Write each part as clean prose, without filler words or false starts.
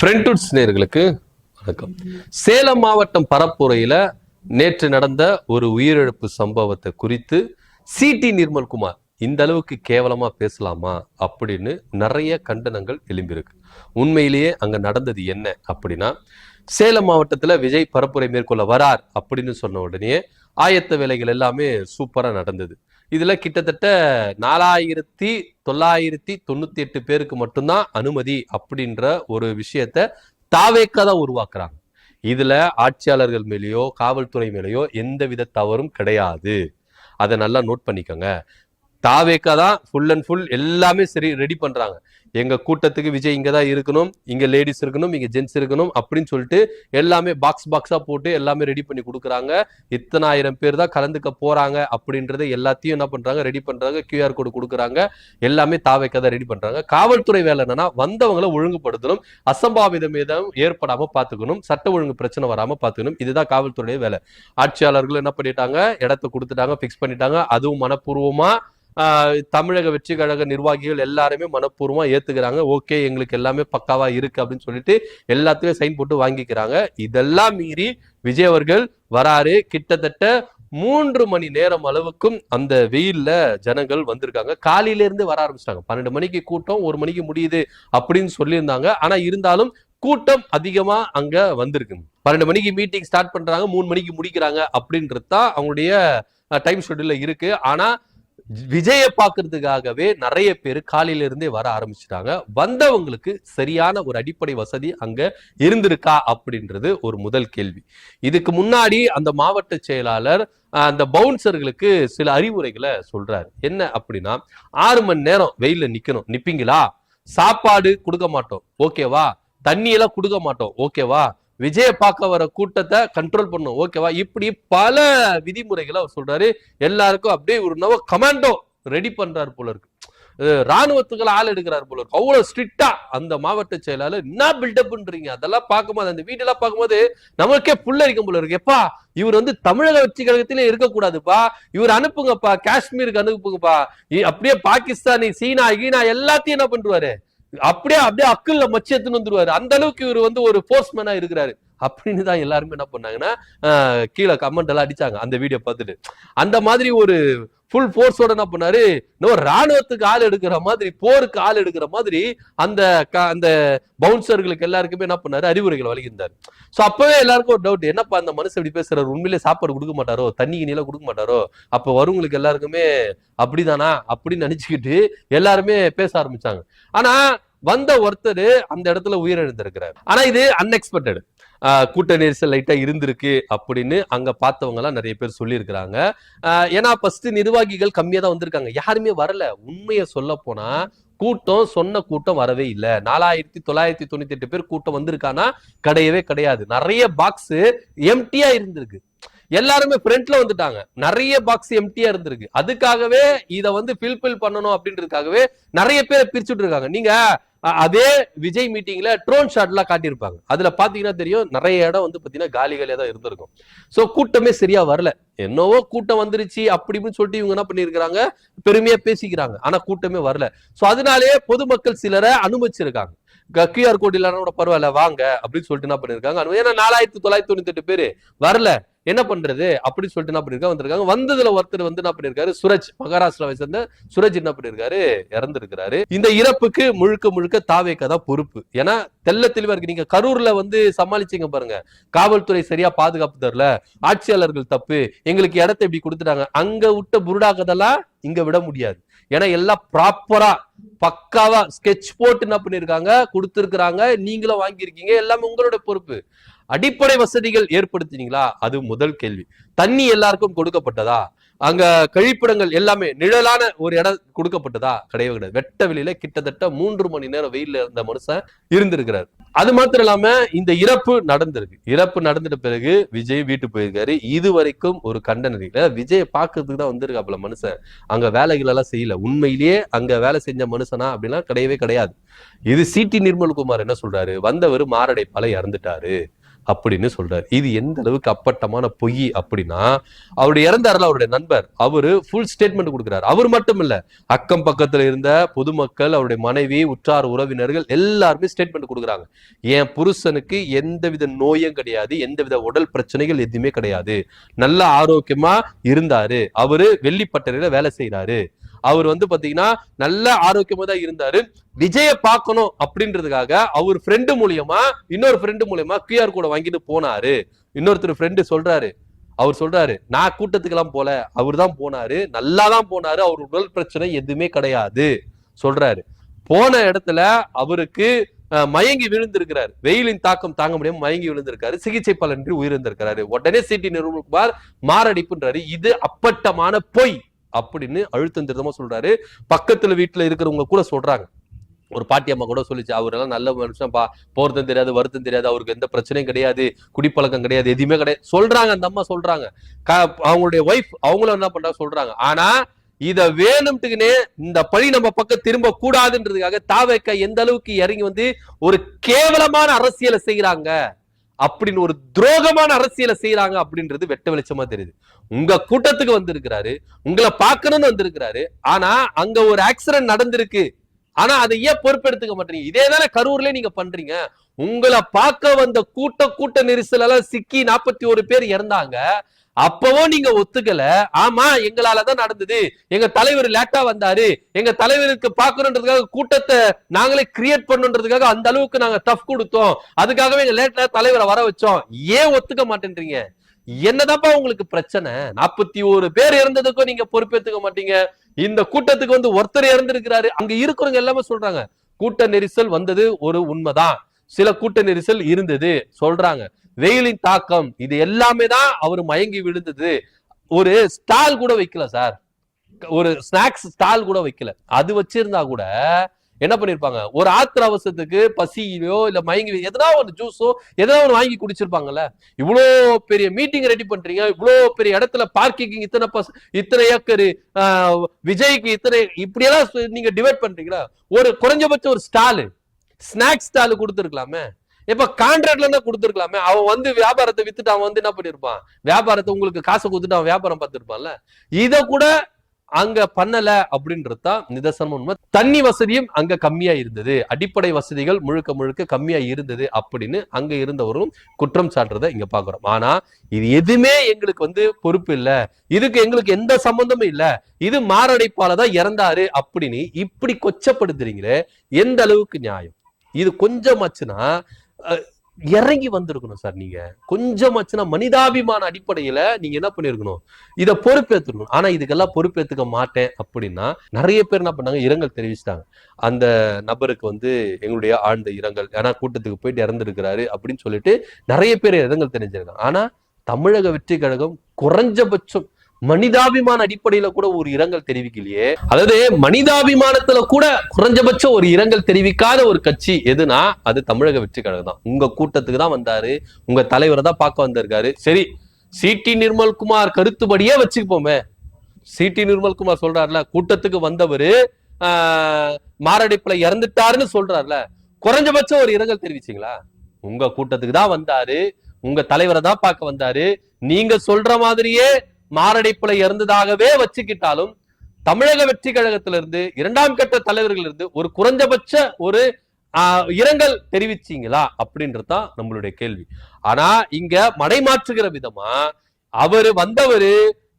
ஃப்ரெண்ட்வுட்ஸ் நேயர்களுக்கு வணக்கம். சேலம் மாவட்டம் பரப்புரையில நேற்று நடந்த ஒரு உயிரிழப்பு சம்பவத்தை குறித்து சிடி நிர்மல்குமார் இந்த அளவுக்கு கேவலமா பேசலாமா அப்படின்னு நிறைய கண்டனங்கள் எழும்பியிருக்கு. உண்மையிலேயே அங்க நடந்தது என்ன அப்படின்னா, சேலம் மாவட்டத்துல விஜய் பரப்புரை மேற்கொள்ள வரார் அப்படின்னு சொன்ன உடனே ஆயத்த வேலைகள் எல்லாமே சூப்பரா நடந்தது. இதுல கிட்டத்தட்ட 4998 பேருக்கு மட்டும்தான் அனுமதி அப்படின்ற ஒரு விஷயத்த தாவேக்கா தான் உருவாக்குறாங்க. இதுல ஆட்சியாளர்கள் மேலேயோ காவல்துறை மேலேயோ எந்தவித தவறும் கிடையாது. அதை நல்லா நோட் பண்ணிக்கோங்க. தாவேக்கா தான் ஃபுல் அண்ட் ஃபுல் எல்லாமே சரி ரெடி பண்றாங்க. எங்க கூட்டத்துக்கு விஜய் இங்கதான் இருக்கணும், இங்க லேடிஸ் இருக்கணும், இங்க ஜென்ஸ் இருக்கணும் அப்படின்னு சொல்லிட்டு எல்லாமே பாக்ஸா போட்டு எல்லாமே ரெடி பண்ணி கொடுக்குறாங்க. இத்தனை ஆயிரம் பேர் தான் கலந்துக்க போறாங்க அப்படின்றத எல்லாத்தையும் என்ன பண்றாங்க, ரெடி பண்றாங்க. QR கோடு கொடுக்குறாங்க. எல்லாமே தாவேக்கா தான் ரெடி பண்றாங்க. காவல்துறை வேலை என்னன்னா, வந்தவங்களை ஒழுங்குபடுத்தணும், அசம்பாவிதம் ஏதும் ஏற்படாம பாத்துக்கணும், சட்ட ஒழுங்கு பிரச்சனை வராம பாத்துக்கணும். இதுதான் காவல்துறைய வேலை. ஆட்சியாளர்கள் என்ன பண்ணிட்டாங்க, இடத்தை கொடுத்துட்டாங்க, பிக்ஸ் பண்ணிட்டாங்க. அதுவும் மனப்பூர்வமா தமிழக வெற்றி கழக நிர்வாகிகள் எல்லாருமே மனப்பூர்வமா ஏத்துக்கிறாங்க. ஓகே, எங்களுக்கு எல்லாமே பக்காவா இருக்கு அப்படின்னு சொல்லிட்டு எல்லாத்தையும் சைன் போட்டு வாங்கிக்கிறாங்க. இதெல்லாம் மீறி விஜய் அவர்கள் வராரு. கிட்டத்தட்ட 3 மணி நேரம் அளவுக்கும் அந்த வெயில்ல ஜனங்கள் வந்திருக்காங்க. காலையில இருந்து வர ஆரம்பிச்சிட்டாங்க. 12 மணிக்கு கூட்டம், 1 மணிக்கு முடியுது அப்படின்னு சொல்லியிருந்தாங்க. ஆனா இருந்தாலும் கூட்டம் அதிகமா அங்க வந்திருக்கு. 12 மணிக்கு மீட்டிங் ஸ்டார்ட் பண்றாங்க, 3 மணிக்கு முடிக்கிறாங்க அப்படின்றது தான் அவங்களுடைய டைம் ஷெட்யூல்ல இருக்கு. ஆனா விஜய பாக்குறதுக்காகவே நிறைய பேர் காலையில இருந்தே வர ஆரம்பிச்சுட்டாங்க. வந்தவங்களுக்கு சரியான ஒரு அடிப்படை வசதி அங்க இருந்திருக்கா அப்படின்றது ஒரு முதல் கேள்வி. இதுக்கு முன்னாடி அந்த மாவட்ட செயலாளர் அந்த பவுன்சர்களுக்கு சில அறிவுரைகளை சொல்றாரு. என்ன அப்படின்னா, 6 மணி நேரம் வெயில்ல நிப்பீங்களா, சாப்பாடு கொடுக்க மாட்டோம் ஓகேவா, தண்ணி எல்லாம் கொடுக்க மாட்டோம் ஓகேவா, விஜய பார்க்க வர கூட்டத்தை கண்ட்ரோல் பண்ணும் ஓகேவா, இப்படி பல விதிமுறைகளை அவர் சொல்றாரு. எல்லாருக்கும் அப்படியே ஒரு நவ கமாண்டோ ரெடி பண்றாரு போல இருக்கு. ராணுவத்துக்கள் ஆள் எடுக்கிறாரு போல இருக்கு. அவ்வளவு ஸ்ட்ரிக்டா அந்த மாவட்ட செயலாளர் என்ன பில்டப் பண்றீங்க, அதெல்லாம் பார்க்கும்போது அந்த வீடெல்லாம் பார்க்கும்போது நமக்கே புல்லரிக்கும் போல இருக்கு. எப்பா, இவர் தமிழக வெற்றி கழகத்திலே இருக்கக்கூடாதுப்பா, இவர் அனுப்புங்கப்பா, காஷ்மீருக்கு அனுப்புங்கப்பா, அப்படியே பாகிஸ்தானி சீனா கீனா எல்லாத்தையும் என்ன பண்றாரு, அப்படியே அக்கல்ல மச்சு எடுத்துன்னு வந்துருவாரு. அந்த அளவுக்கு இவர் ஒரு போஸ்ட்மேனா இருக்கிறாரு அப்படின்னு தான் எல்லாருமே என்ன பண்ணாங்கன்னா கீழே கமெண்ட் எல்லாம் அடிச்சாங்க அந்த வீடியோ பார்த்துட்டு. அந்த மாதிரி ஒரு ஃபுல் போர்ஸோட என்ன பண்ணாரு, ராணுவத்துக்கு ஆள் எடுக்கிற மாதிரி, போருக்கு ஆள் எடுக்கிற மாதிரி அந்த அந்த பவுன்சர்களுக்கு எல்லாருக்குமே என்ன பண்ணாரு, அறிவுரைகள் வழங்கியிருந்தாரு. சோ அப்பவே எல்லாருக்கும் ஒரு டவுட், என்னப்பா அந்த மனுஷன் இப்படி பேசுறாரு, உண்மையிலே சாப்பாடு கொடுக்க மாட்டாரோ, தண்ணி நீலாம் கொடுக்க மாட்டாரோ, அப்ப வருவங்களுக்கு எல்லாருக்குமே அப்படிதானா அப்படின்னு நினைச்சுக்கிட்டு எல்லாருமே பேச ஆரம்பிச்சாங்க. ஆனா வந்த ஒருத்தர் அந்த இடத்துல உயிரிழந்திருக்கிறார். ஆனா இது அன்எக்ஸ்பெக்டட். கூட்ட நெரிசல் லைட்டா இருந்திருக்கு அப்படின்னு அங்க பார்த்தவங்க எல்லாம் நிறைய பேர் சொல்லி இருக்கிறாங்க. ஏன்னா ஃபர்ஸ்ட் நிர்வாகிகள் கம்மியா தான் வந்திருக்காங்க, யாருமே வரல. உண்மையை சொல்ல போனா கூட்டம் சொன்ன கூட்டம் வரவே இல்லை. 4998 பேர் கூட்டம் வந்திருக்கானா, கிடையவே கிடையாது. நிறைய பாக்ஸ் எம்டியா இருந்திருக்கு. எல்லாருமே ஃப்ரண்ட்ல வந்துட்டாங்க, நிறைய பாக்ஸ் எம்டியா இருந்திருக்கு. அதுக்காகவே இதை ஃபில்பில் பண்ணணும் அப்படின்றதுக்காகவே நிறைய பேர் பிரிச்சுட்டு இருக்காங்க. நீங்க அதே விஜய் மீட்டிங்ல ட்ரோன் ஷாட் எல்லாம் காட்டியிருப்பாங்க. அதுல பாத்தீங்கன்னா தெரியும், நிறைய இடம் பாத்தீங்கன்னா காலியா தான் இருந்திருக்கும். சோ கூட்டமே சரியா வரல. என்னவோ கூட்டம் வந்துருச்சு அப்படின்னு சொல்லிட்டு இவங்க என்ன பண்ணிருக்காங்க, பெருமையா பேசிக்கிறாங்க. ஆனா கூட்டமே வரல. சோ அதனாலேயே பொதுமக்கள் சிலரை அனுமதிச்சிருக்காங்க. QR கோட் இல்லைன்னா பரவாயில்ல வாங்க அப்படின்னு சொல்லிட்டு என்ன பண்ணிருக்காங்க. ஏன்னா 4998 பேரு வரல, என்ன பண்றது அப்படின்னு சொல்லிட்டு என்ன பண்ணிருக்காங்க, வந்திருக்காங்க. வந்ததுல ஒருத்தர் என்ன பண்ணிருக்காரு, சுரஜ், மகாராஷ்டிராவை சேர்ந்த சுரஜ் என்ன பண்ணிருக்காரு, இறந்திருக்கிறாரு. இந்த இறப்புக்கு முழுக்க முழுக்க தாவேக்கா தான் பொறுப்பு. ஏன்னா தெல்ல தெளிவா இருக்கு. நீங்க கரூர்ல சமாளிச்சீங்க பாருங்க, காவல்துறை சரியா பாதுகாப்பு தரல, ஆட்சியாளர்கள் தப்பு, எங்களுக்கு இடத்தை இப்படி கொடுத்துட்டாங்க. அங்க விட்ட புருடாக்கதெல்லாம் இங்க விட முடியாது. ஏன்னா எல்லாம் ப்ராப்பரா பக்காவா ஸ்கெட்ச் போட்டு என்ன பண்ணிருக்காங்க, கொடுத்திருக்கிறாங்க. நீங்களும் வாங்கியிருக்கீங்க, எல்லாமே உங்களோட பொறுப்பு. அடிப்படை வசதிகள் ஏற்படுத்தினீங்களா, அது முதல் கேள்வி. தண்ணி எல்லாருக்கும் கொடுக்கப்பட்டதா, அங்க கழிப்பிடங்கள் எல்லாமே நிழலான ஒரு இடம் கொடுக்கப்பட்டதா, கிடையவே கிடையாது. வெட்ட வெளியில கிட்டத்தட்ட 3 மணி நேரம் வெயில்ல இருந்த மனுஷன் இருந்திருக்கிறார். அது மாத்திரம் இல்லாம இந்த இறப்பு நடந்திருக்கு. இறப்பு நடந்துட்ட பிறகு விஜய் வீட்டு போயிருக்காரு. இது வரைக்கும் ஒரு கண்டனம் இல்லை. விஜய் பாக்குறதுக்கு தான் வந்திருக்காப்புல மனுஷன், அங்க வேலைகள் எல்லாம் செய்யல. உண்மையிலேயே அங்க வேலை செஞ்ச மனுஷனா அப்படின்னா கிடையவே கிடையாது. இது சிடி நிர்மல்குமார் என்ன சொல்றாரு, வந்தவர் மாரடைப்பால இறந்துட்டாரு அப்படின்னு சொல்றாரு. இது எந்த அளவுக்கு அப்பட்டமான பொய் அப்படின்னா, அவருடைய இறந்தாருல அவருடைய நண்பர், அவரு ஃபுல் ஸ்டேட்மெண்ட் கொடுக்கிறாரு. அவர் மட்டும் இல்ல, அக்கம் பக்கத்துல இருந்த பொதுமக்கள், அவருடைய மனைவி, உற்றார் உறவினர்கள் எல்லாருமே ஸ்டேட்மெண்ட் கொடுக்குறாங்க. என் புருஷனுக்கு எந்தவித நோயும் கிடையாது, எந்தவித உடல் பிரச்சனைகள் எதுவுமே கிடையாது, நல்ல ஆரோக்கியமா இருந்தாரு, அவரு வெள்ளிப்பட்டறையில வேலை செய்யறாரு, அவர் பாத்தீங்கன்னா நல்ல ஆரோக்கியமா தான் இருந்தாரு. விஜய பார்க்கணும் அப்படின்றதுக்காக அவர் ஃப்ரெண்டு மூலியமா இன்னொரு ஃப்ரெண்டு மூலியமா QR கோட வாங்கிட்டு போனாரு. இன்னொருத்தர் ஃப்ரெண்டு சொல்றாரு, அவர் சொல்றாரு, நான் கூட்டத்துக்கு எல்லாம் போல, அவர் தான் போனாரு, நல்லாதான் போனாரு, அவர் உடல் பிரச்சனை எதுவுமே கிடையாது சொல்றாரு. போன இடத்துல அவருக்கு மயங்கி விழுந்திருக்கிறார், வெயிலின் தாக்கம் தாங்க முடியாம மயங்கி விழுந்திருக்காரு, சிகிச்சை பலனின்றி உயிரிழந்திருக்கிறாரு. உடனே சிடி நிர்மல்குமார் மாரடைப்புன்றாரு. இது அப்பட்டமான பொய் அப்படின்னு அழுத்தம் திருத்தமா சொல்றாரு. பக்கத்துல வீட்டுல இருக்கிறவங்க கூட சொல்றாங்க. ஒரு பாட்டி அம்மா கூட சொல்லிச்சு, அவரெல்லாம் நல்ல மனுஷன் பா, போறதும் தெரியாது வருத்தம் தெரியாது, அவருக்கு எந்த பிரச்சனையும் கிடையாது, குடிப்பழக்கம் கிடையாது, எதுவுமே கிடையாது சொல்றாங்க. அந்த அம்மா சொல்றாங்க. அவங்களுடைய ஒய்ஃப் அவங்களும் என்ன பண்றாங்க சொல்றாங்க. ஆனா இத வேணும்ட்டுக்குன்னே இந்த பழி நம்ம பக்கம் திரும்ப கூடாதுன்றதுக்காக தாவேக்கா எந்த அளவுக்கு இறங்கி ஒரு கேவலமான அரசியலை செய்யறாங்க, அப்படின்னு ஒரு துரோகமான அரசியலை செய்யறாங்க அப்படின்றது வெட்ட வெளிச்சமா தெரியுது. உங்க கூட்டத்துக்கு வந்திருக்கிறாரு, உங்களை பார்க்கணும்னு வந்திருக்கிறாரு, ஆனா அங்க ஒரு ஆக்சிடென்ட் நடந்திருக்கு, ஆனா அதை ஏன் பொறுப்பெடுத்துக்க மாட்டீங்க? இதே தானே கரூர்ல நீங்க பண்றீங்க. உங்களை பார்க்க வந்த கூட்ட நெரிசல் எல்லாம் சிக்கி 41 பேர் இறந்தாங்க. அப்பவும் நீங்க ஒத்துக்கல. ஆமா எங்களாலதான் நடந்தது, எங்க தலைவர் லேட்டா வந்தாரு, எங்க தலைவருக்கு பாக்கணுன்றதுக்காக கூட்டத்தை நாங்களே கிரியேட் பண்ணுன்றதுக்காக அந்த அளவுக்கு நாங்க டஃப் கொடுத்தோம், அதுக்காகவே எங்க லேட்டா தலைவரை வர வச்சோம். ஏன் ஒத்துக்க மாட்டேன்றீங்க? என்னதாப்பா உங்களுக்கு பிரச்சனை? 41 பேர் இறந்ததுக்கும் நீங்க பொறுப்பேற்றுக்க மாட்டீங்க. இந்த கூட்டத்துக்கு ஒருத்தர் இறந்திருக்கிறாரு. அங்க இருக்கிறவங்க எல்லாமே சொல்றாங்க கூட்ட நெரிசல் வந்தது ஒரு உண்மைதான், சில கூட்ட நெரிசல் இருந்தது சொல்றாங்க. வெயிலின் தாக்கம் இது எல்லாமே தான் அவர் மயங்கி விழுந்தது. ஒரு ஸ்டால் கூட வைக்கல சார், ஒரு ஸ்நாக்ஸ் ஸ்டால் கூட வைக்கல. அது வச்சிருந்தா கூட என்ன பண்ணிருப்பாங்க, ஒரு ஆத்திர அவசரத்துக்கு பசியோ இல்ல மயங்கி எதனா ஒரு ஜூஸோ எதனா ஒன்று வாங்கி குடிச்சிருப்பாங்கல்ல. இவ்வளோ பெரிய மீட்டிங் ரெடி பண்றீங்க, இவ்வளோ பெரிய இடத்துல பார்க்கிங் இத்தனை ஏக்கரு, விஜய்க்கு இத்தனை, இப்படியெல்லாம் நீங்க டிவைட் பண்றீங்களா? ஒரு குறைஞ்சபட்சம் ஒரு ஸ்டாலு, ஸ்நாக்ஸ் ஸ்டாலு கொடுத்துருக்கலாமே. இப்ப கான்ட்ராக்ட்ல இருந்தா கொடுத்துருக்கலாமே. அவன் வியாபாரத்தை வித்துட்டு அவன் என்ன பண்ணிருப்பான், வியாபாரத்தை உங்களுக்கு காசை கொடுத்துட்டு அவன் வியாபாரம் பார்த்திருப்பான்ல. இத கூட அங்க பண்ணல அப்படின்றதுதான் நிதர்சனம் உண்மை. தண்ணி வசதியும் அங்க கம்மியா இருந்தது, அடிப்படை வசதிகள் முழுக்க முழுக்க கம்மியா இருந்தது அப்படின்னு அங்க இருந்தவரும் குற்றம் சாட்டுறதை இங்க பாக்குறோம். ஆனா இது எதுவுமே எங்களுக்கு பொறுப்பு இல்ல, இதுக்கு எங்களுக்கு எந்த சம்பந்தமும் இல்ல, இது மாரடைப்பாலதான் இறந்தாரு அப்படின்னு இப்படி கொச்சப்படுத்துறீங்களே, எந்த அளவுக்கு நியாயம்? இது கொஞ்சமாச்சுன்னா இறங்கி வந்திருக்கணும் சார். நீங்க கொஞ்சமாச்சுன்னா மனிதாபிமான அடிப்படையில நீங்க என்ன பண்ணிருக்கணும், இதை பொறுப்பேற்றுக்கணும். ஆனா இதுக்கெல்லாம் பொறுப்பேற்றுக்க மாட்டேன் அப்படின்னா நிறைய பேர் என்ன பண்ணாங்க, இரங்கல் தெரிவிச்சிட்டாங்க. அந்த நபருக்கு எங்களுடைய ஆழ்ந்த இரங்கல், ஏன்னா கூட்டத்துக்கு போயிட்டு இறந்துருக்கிறாரு அப்படின்னு சொல்லிட்டு நிறைய பேர் இரங்கல் தெரிஞ்சிருக்காங்க. ஆனா தமிழக வெற்றி கழகம் குறைஞ்சபட்சம் மனிதாபிமான அடிப்படையில கூட ஒரு இரங்கல் தெரிவிக்கலையே. அதாவது மனிதாபிமானத்துல கூட குறைஞ்சபட்சம் ஒரு இரங்கல் தெரிவிக்காத ஒரு கட்சி எதுனா அது தமிழக வெற்றி கழகம் தான். உங்க கூட்டத்துக்கு தான் வந்தாரு, உங்க தலைவரை தான் பார்க்க வந்திருக்காரு. சரி, சிடி நிர்மல்குமார் கருத்துப்படியே வச்சுப்போமே. சிடி நிர்மல்குமார் சொல்றாருல, கூட்டத்துக்கு வந்தவரு மாரடைப்புல இறந்துட்டாருன்னு சொல்றாருல, குறைஞ்சபட்சம் ஒரு இரங்கல் தெரிவிச்சீங்களா? உங்க கூட்டத்துக்கு தான் வந்தாரு, உங்க தலைவரை தான் பார்க்க வந்தாரு, நீங்க சொல்ற மாதிரியே மாரடைப்புல இறந்ததாகவே வச்சுக்கிட்டாலும் தமிழக வெற்றி கழகத்திலிருந்து இரண்டாம் கட்ட தலைவர்கள் இருந்து ஒரு குறைஞ்சபட்ச ஒரு இரங்கல் தெரிவிச்சீங்களா அப்படின்றதுதான் நம்மளுடைய கேள்வி. ஆனா இங்க மடைமாற்றுகிற விதமா அவரு வந்தவரு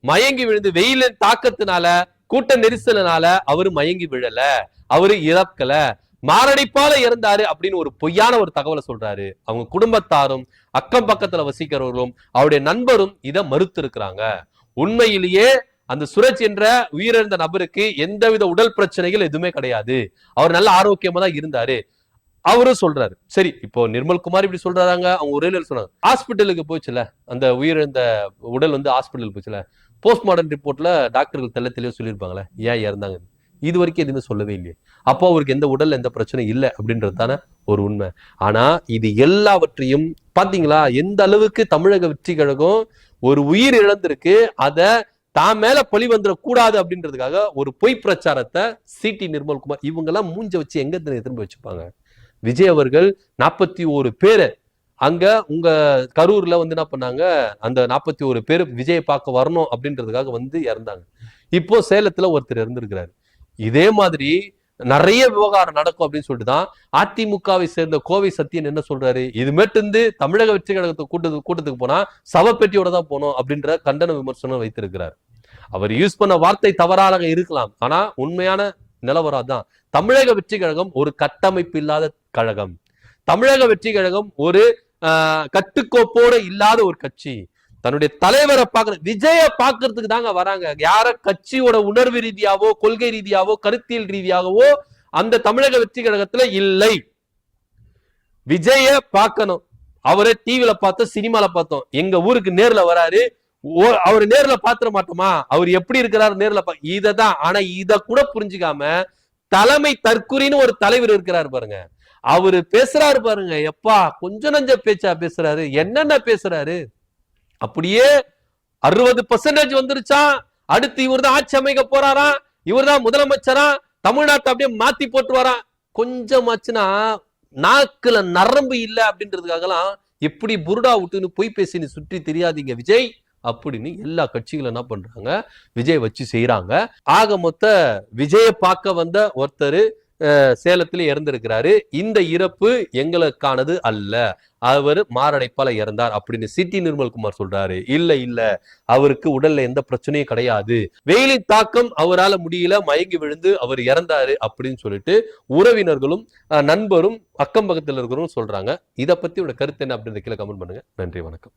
மயங்கி விழுந்து வெயிலின் தாக்கத்தினால கூட்ட நெரிசலினால அவரு மயங்கி விழல, அவரு இறக்கல, மாரடைப்பால இறந்தாரு அப்படின்னு ஒரு பொய்யான ஒரு தகவலை சொல்றாரு. அவங்க குடும்பத்தாரும் அக்கம் பக்கத்துல வசிக்கிறவர்களும் அவருடைய நண்பரும் இதை மறுத்து இருக்கிறாங்க. உண்மையிலேயே அந்த சுரஜ் என்ற உயிரிழந்த நபருக்கு எந்தவித உடல் பிரச்சனைகள் எதுவுமே கிடையாது, அவர் நல்ல ஆரோக்கியமா தான் இருந்தாரு அவரும் சொல்றாரு. சரி, இப்போ நிர்மல்குமார் இப்படி சொல்றாங்க, அவங்க ஒரே சொன்னாங்க, ஹாஸ்பிட்டலுக்கு போச்சுல, அந்த உயிரிழந்த உடல் ஹாஸ்பிட்டலுக்கு போச்சுல, போஸ்ட்மார்டம் ரிப்போர்ட்ல டாக்டர்கள் தெளிவா சொல்லியிருப்பாங்களே ஏன் இறந்தாங்க, இது வரைக்கும் எதுவுமே சொல்லவே இல்லையே. அப்போ அவருக்கு எந்த உடல்ல எந்த பிரச்சனையும் இல்லை அப்படின்றது தானே ஒரு உண்மை. ஆனா இது எல்லாவற்றையும் பாத்தீங்களா, எந்த அளவுக்கு தமிழக வெற்றி கழகம் ஒரு உயிர் இழந்திருக்கு, அத தான் மேல பழி வந்துடக்கூடாது அப்படின்றதுக்காக ஒரு பொய் பிரச்சாரத்தை சிடி நிர்மல்குமார் இவங்க எல்லாம் மூஞ்ச வச்சு எங்க திரும்ப வச்சுப்பாங்க. விஜய் அவர்கள் 41 பேரை அங்க உங்க கரூர்ல வந்து என்ன பண்ணாங்க, அந்த 41 பேர் விஜயை பார்க்க வரணும் அப்படின்றதுக்காக வந்து இறந்தாங்க. இப்போ சேலத்துல ஒருத்தர் இறந்திருக்கிறாரு. இதே மாதிரி நிறைய விவகாரம் நடக்கும் அப்படின்னு சொல்லிட்டு தான் அதிமுகவை சேர்ந்த கோவை சத்தியன் என்ன சொல்றாரு, இதுமேட்டு இருந்து தமிழக வெற்றி கழகத்தை கூட்டத்துக்கு போனா சவப்பெட்டியோட தான் போனோம் அப்படின்ற கண்டன விமர்சனம் வைத்திருக்கிறார். அவர் யூஸ் பண்ண வார்த்தை தவறாக இருக்கலாம், ஆனா உண்மையான நிலவரம் தான். தமிழக வெற்றி கழகம் ஒரு கட்டமைப்பு இல்லாத கழகம். தமிழக வெற்றி கழகம் ஒரு கட்டுக்கோப்போட இல்லாத ஒரு கட்சி. தன்னுடைய தலைவரை பார்க்கற விஜய பார்க்கறதுக்கு தாங்க வராங்க. யார கட்சியோட உணர்வு ரீதியாவோ கொள்கை ரீதியாவோ கருத்தியல் ரீதியாகவோ அந்த தமிழக வெற்றி கழகத்துல இல்லை. விஜய பார்க்கணும். அவரை டிவில பார்த்தோம், சினிமால பார்த்தோம். எங்க ஊருக்கு நேர்ல வராரு, அவர் நேர்ல பாத்திர மாட்டோமா, அவர் எப்படி இருக்கிறாரு நேர்ல இததான். ஆனா இத கூட புரிஞ்சுக்காம தலைமை தற்குறின்னு ஒரு தலைவர் இருக்கிறாரு பாருங்க, அவரு பேசுறாரு பாருங்க, எப்பா கொஞ்சம் நஞ்ச பேச்சா பேசுறாரு, என்னென்ன பேசுறாரு. அப்படியே 60% வந்துருச்சா, அடுத்து இவர் தான் ஆட்சி அமைக்க போறாராம், இவர் தான் முதலமைச்சரா, தமிழ்நாட்டை அப்படியே மாத்தி போட்டுவாரா. கொஞ்சமாச்சுன்னா நாக்குல நரம்பு இல்லை அப்படின்றதுக்காகலாம் எப்படி புருடா விட்டுன்னு பொய் பேசின்னு சுற்றி தெரியாதீங்க விஜய் அப்படின்னு எல்லா கட்சிகளும் என்ன பண்றாங்க, விஜய் வச்சு செய்யறாங்க. ஆக மொத்த விஜய பார்க்க வந்த ஒருத்தர் சேலத்துல இறந்திருக்கிறாரு. இந்த இறப்பு எங்களுக்கானது அல்ல, அவர் மாரடைப்பால இறந்தார் அப்படின்னு சிட்டி நிர்மல்குமார் சொல்றாரு. இல்ல அவருக்கு உடல்ல எந்த பிரச்சனையும் கிடையாது, வெயிலின் தாக்கம் அவரால் முடியல, மயங்கி விழுந்து அவர் இறந்தாரு அப்படின்னு சொல்லிட்டு உறவினர்களும் நண்பரும் அக்கம் பக்கத்தில் இருக்கிறவரும் சொல்றாங்க. இதை பத்தி உங்க கருத்து என்ன அப்படின்னு கீழே கமெண்ட் பண்ணுங்க. நன்றி, வணக்கம்.